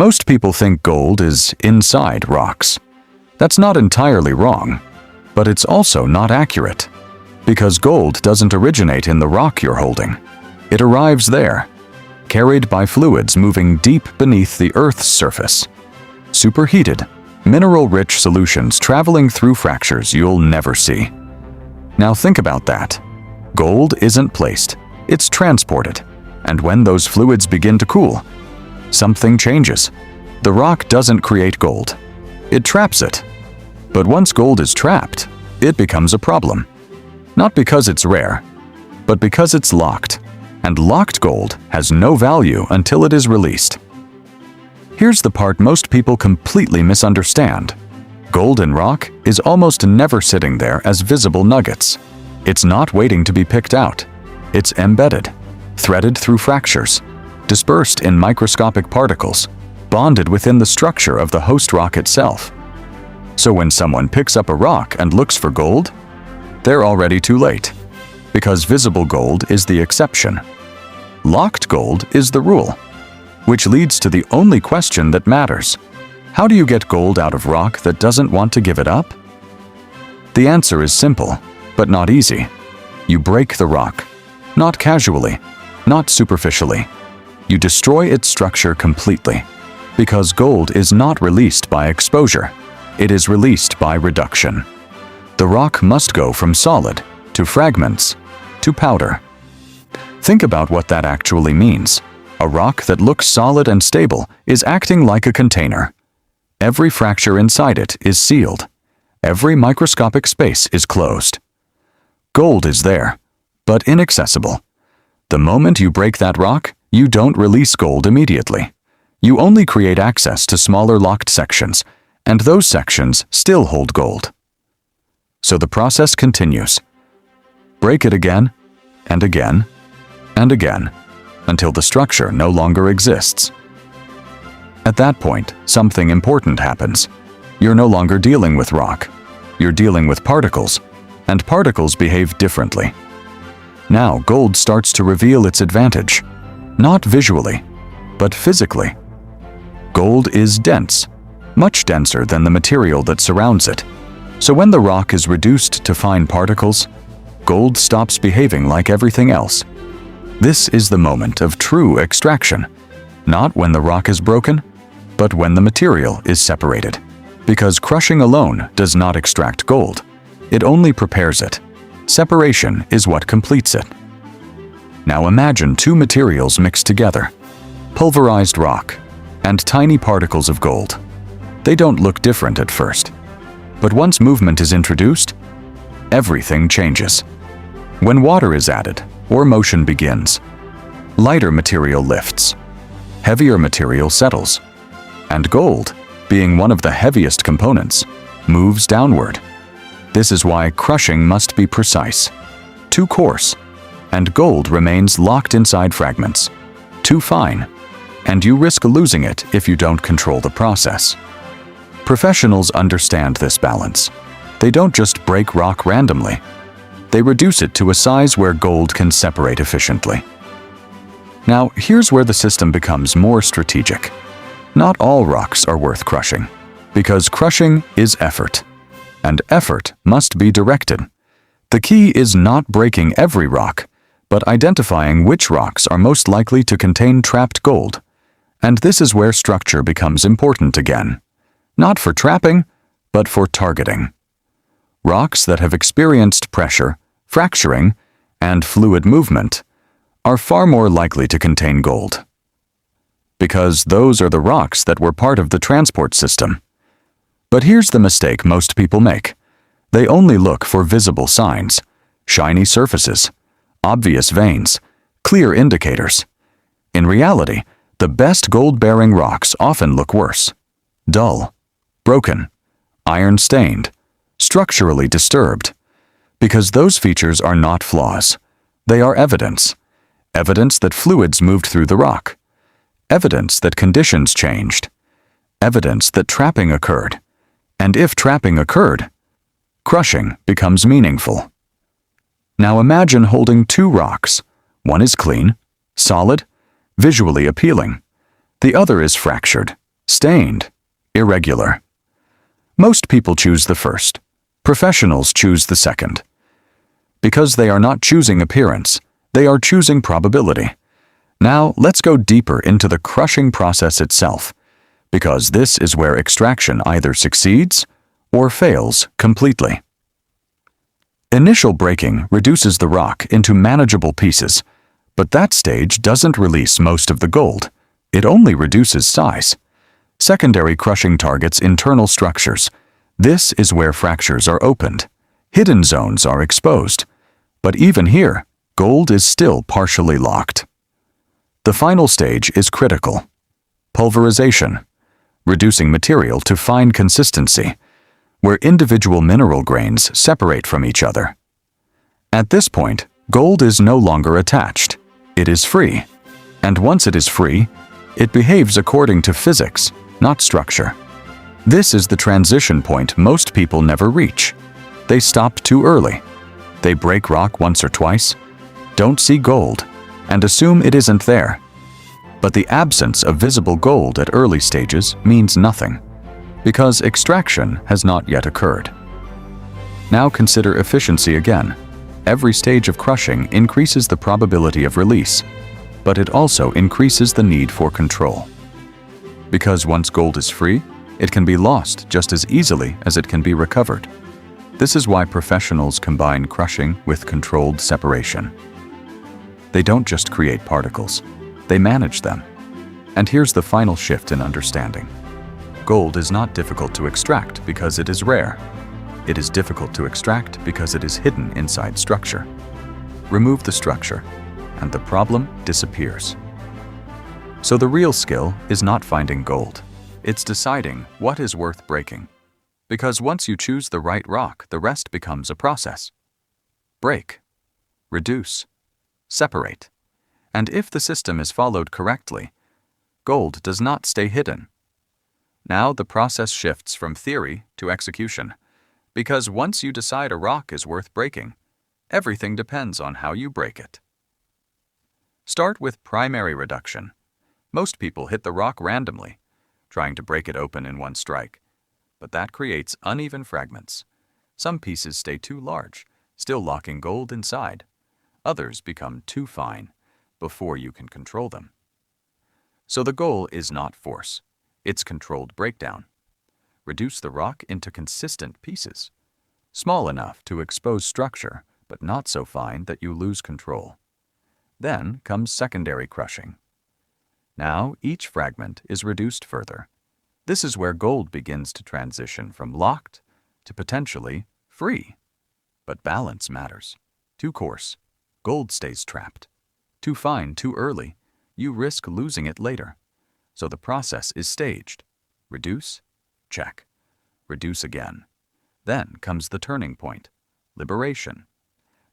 Most people think gold is inside rocks. That's not entirely wrong, but it's also not accurate, because gold doesn't originate in the rock you're holding. It arrives there, carried by fluids moving deep beneath the Earth's surface. Superheated, mineral-rich solutions traveling through fractures you'll never see. Now think about that. Gold isn't placed, it's transported. And when those fluids begin to cool, something changes. The rock doesn't create gold. It traps it. But once gold is trapped, it becomes a problem. Not because it's rare, but because it's locked. And locked gold has no value until it is released. Here's the part most people completely misunderstand. Gold in rock is almost never sitting there as visible nuggets. It's not waiting to be picked out. It's embedded, threaded through fractures, dispersed in microscopic particles, bonded within the structure of the host rock itself. So when someone picks up a rock and looks for gold, they're already too late, because visible gold is the exception. Locked gold is the rule, which leads to the only question that matters. How do you get gold out of rock that doesn't want to give it up? The answer is simple, but not easy. You break the rock, not casually, not superficially. You destroy its structure completely, because gold is not released by exposure. It is released by reduction. The rock must go from solid to fragments to powder. Think about what that actually means. A rock that looks solid and stable is acting like a container. Every fracture inside it is sealed. Every microscopic space is closed. Gold is there, but inaccessible. The moment you break that rock, you don't release gold immediately. You only create access to smaller locked sections, and those sections still hold gold. So the process continues. Break it again, and again, and again, until the structure no longer exists. At that point, something important happens. You're no longer dealing with rock. You're dealing with particles, and particles behave differently. Now gold starts to reveal its advantage, not visually, but physically. Gold is dense, much denser than the material that surrounds it. So when the rock is reduced to fine particles, gold stops behaving like everything else. This is the moment of true extraction, not when the rock is broken, but when the material is separated. Because crushing alone does not extract gold. It only prepares it. Separation is what completes it. Now imagine two materials mixed together, pulverized rock and tiny particles of gold. They don't look different at first. But once movement is introduced, everything changes. When water is added or motion begins, lighter material lifts, heavier material settles, and gold, being one of the heaviest components, moves downward. This is why crushing must be precise, too coarse, and gold remains locked inside fragments, too fine, and you risk losing it if you don't control the process. Professionals understand this balance. They don't just break rock randomly. They reduce it to a size where gold can separate efficiently. Now, here's where the system becomes more strategic. Not all rocks are worth crushing, because crushing is effort, and effort must be directed. The key is not breaking every rock, but identifying which rocks are most likely to contain trapped gold. And this is where structure becomes important again. Not for trapping, but for targeting. Rocks that have experienced pressure, fracturing, and fluid movement are far more likely to contain gold. Because those are the rocks that were part of the transport system. But here's the mistake most people make. They only look for visible signs, shiny surfaces, obvious veins, clear indicators. In reality, the best gold-bearing rocks often look worse. Dull, broken, iron-stained, structurally disturbed. Because those features are not flaws. They are evidence. Evidence that fluids moved through the rock. Evidence that conditions changed. Evidence that trapping occurred. And if trapping occurred, crushing becomes meaningful. Now imagine holding two rocks. One is clean, solid, visually appealing. The other is fractured, stained, irregular. Most people choose the first. Professionals choose the second. Because they are not choosing appearance, they are choosing probability. Now, let's go deeper into the crushing process itself, because this is where extraction either succeeds or fails completely. Initial breaking reduces the rock into manageable pieces, but that stage doesn't release most of the gold. It only reduces size. Secondary crushing targets internal structures. This is where fractures are opened. Hidden zones are exposed. But even here, gold is still partially locked. The final stage is critical. Pulverization, reducing material to fine consistency, where individual mineral grains separate from each other. At this point, gold is no longer attached. It is free. And once it is free, it behaves according to physics, not structure. This is the transition point most people never reach. They stop too early. They break rock once or twice, don't see gold, and assume it isn't there. But the absence of visible gold at early stages means nothing, because extraction has not yet occurred. Now consider efficiency again. Every stage of crushing increases the probability of release, but it also increases the need for control. Because once gold is free, it can be lost just as easily as it can be recovered. This is why professionals combine crushing with controlled separation. They don't just create particles, they manage them. And here's the final shift in understanding. Gold is not difficult to extract because it is rare. It is difficult to extract because it is hidden inside structure. Remove the structure, and the problem disappears. So the real skill is not finding gold. It's deciding what is worth breaking. Because once you choose the right rock, the rest becomes a process. Break, reduce, separate. And if the system is followed correctly, gold does not stay hidden. Now the process shifts from theory to execution. Because once you decide a rock is worth breaking, everything depends on how you break it. Start with primary reduction. Most people hit the rock randomly, trying to break it open in one strike. But that creates uneven fragments. Some pieces stay too large, still locking gold inside. Others become too fine before you can control them. So the goal is not force, it's controlled breakdown. Reduce the rock into consistent pieces, small enough to expose structure, but not so fine that you lose control. Then comes secondary crushing. Now each fragment is reduced further. This is where gold begins to transition from locked to potentially free. But balance matters. Too coarse, gold stays trapped. Too fine, too early, you risk losing it later. So the process is staged. Reduce, check. Reduce again. Then comes the turning point, liberation.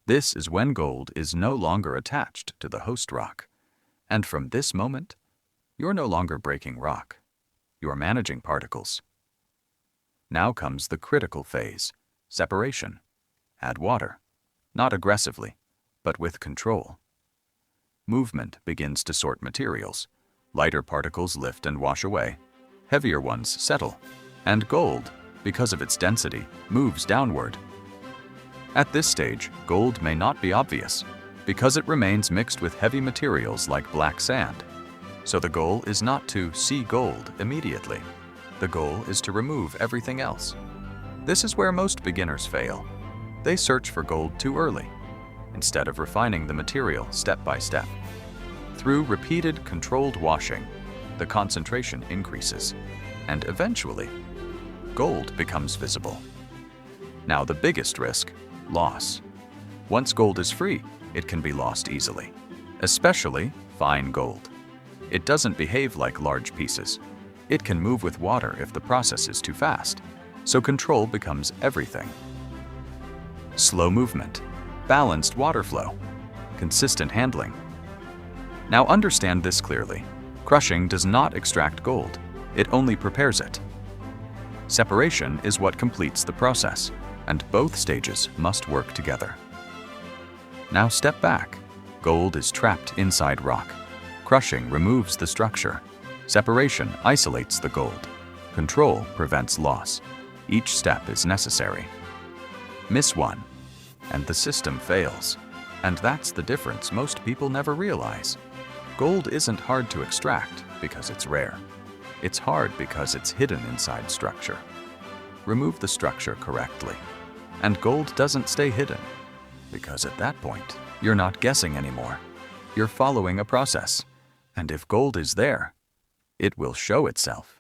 This is when gold is no longer attached to the host rock. And from this moment, you're no longer breaking rock. You are managing particles. Now comes the critical phase, separation. Add water, not aggressively, but with control. Movement begins to sort materials. Lighter particles lift and wash away. Heavier ones settle. And gold, because of its density, moves downward. At this stage, gold may not be obvious, because it remains mixed with heavy materials like black sand. So the goal is not to see gold immediately. The goal is to remove everything else. This is where most beginners fail. They search for gold too early, instead of refining the material step by step. Through repeated controlled washing, the concentration increases, and eventually, gold becomes visible. Now the biggest risk, loss. Once gold is free, it can be lost easily, especially fine gold. It doesn't behave like large pieces. It can move with water if the process is too fast, so control becomes everything. Slow movement, balanced water flow, consistent handling. Now understand this clearly. Crushing does not extract gold, it only prepares it. Separation is what completes the process, and both stages must work together. Now step back. Gold is trapped inside rock. Crushing removes the structure. Separation isolates the gold. Control prevents loss. Each step is necessary. Miss one, and the system fails. And that's the difference most people never realize. Gold isn't hard to extract because it's rare. It's hard because it's hidden inside structure. Remove the structure correctly, and gold doesn't stay hidden, because at that point, you're not guessing anymore. You're following a process, and if gold is there, it will show itself.